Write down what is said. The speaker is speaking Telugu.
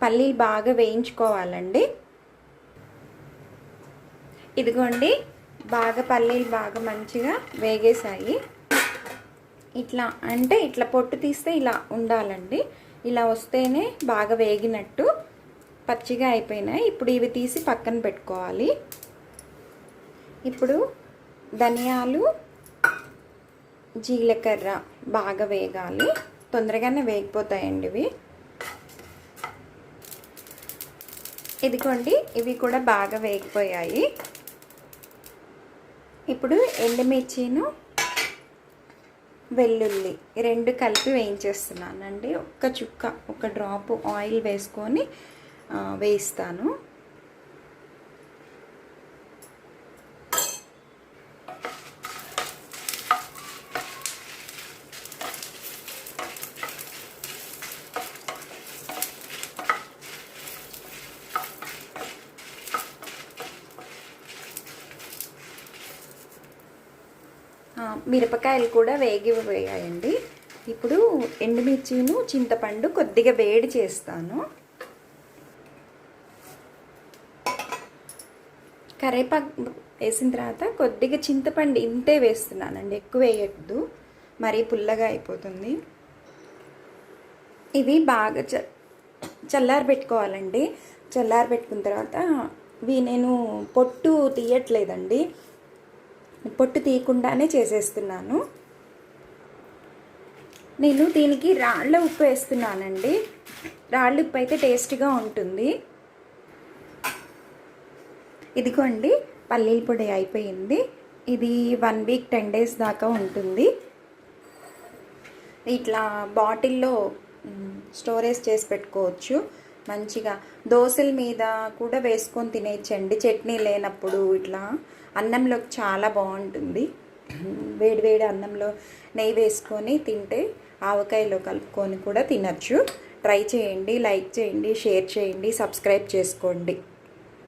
పల్లీలు బాగా వేయించుకోవాలండి. ఇదిగోండి, బాగా పల్లీలు బాగా మంచిగా వేగేసాయి. ఇట్లా అంటే ఇట్లా పొట్టు తీస్తే ఇలా ఉండాలండి. ఇలా వస్తేనే బాగా వేగినట్టు. పచ్చిగా అయిపోయినాయి. ఇప్పుడు ఇవి తీసి పక్కన పెట్టుకోవాలి. ఇప్పుడు ధనియాలు, జీలకర్ర బాగా వేగాలి. తొందరగానే వేగిపోతాయండి ఇవి. ఇదిగోండి, ఇవి కూడా బాగా వేగిపోయాయి. ఇప్పుడు ఎండుమిర్చిను, వెల్లుల్లి రెండు కలిపి వేయించేస్తున్నానండి. ఒక డ్రాప్ ఆయిల్ వేసుకొని వేయిస్తాను. మిరపకాయలు కూడా వేగిపోయాయండి. ఇప్పుడు ఎండుమిర్చిను, చింతపండు కొద్దిగా వేడి చేస్తాను. కరివేపాకు వేసిన తర్వాత కొద్దిగా చింతపండు ఇంతే వేస్తున్నానండి, ఎక్కువ వేయద్దు, మరీ పుల్లగా అయిపోతుంది. ఇవి బాగా చల్లారబెట్టుకోవాలండి. చల్లారబెట్టుకున్న తర్వాత నేను పొట్టు తీయట్లేదండి, పొట్టు తీయకుండానే చేసేస్తున్నాను. నేను దీనికి రాళ్ళ ఉప్పు వేస్తున్నానండి. రాళ్ళ ఉప్పు అయితే టేస్టీగా ఉంటుంది. ఇదిగోండి, పల్లీల పొడి అయిపోయింది. ఇది 1 వీక్ 10 డేస్ దాకా ఉంటుంది. ఇట్లా బాటిల్లో స్టోరేజ్ చేసి పెట్టుకోవచ్చు. మంచిగా దోశల మీద కూడా వేసుకొని తినేయచ్చండి, చట్నీ లేనప్పుడు. ఇట్లా అన్నంలోకి చాలా బాగుంటుంది. వేడి అన్నంలో నెయ్యి వేసుకొని తింటే, ఆవకాయలో కలుపుకొని కూడా తినచ్చు. ట్రై చేయండి, లైక్ చేయండి, షేర్ చేయండి, సబ్స్క్రైబ్ చేసుకోండి.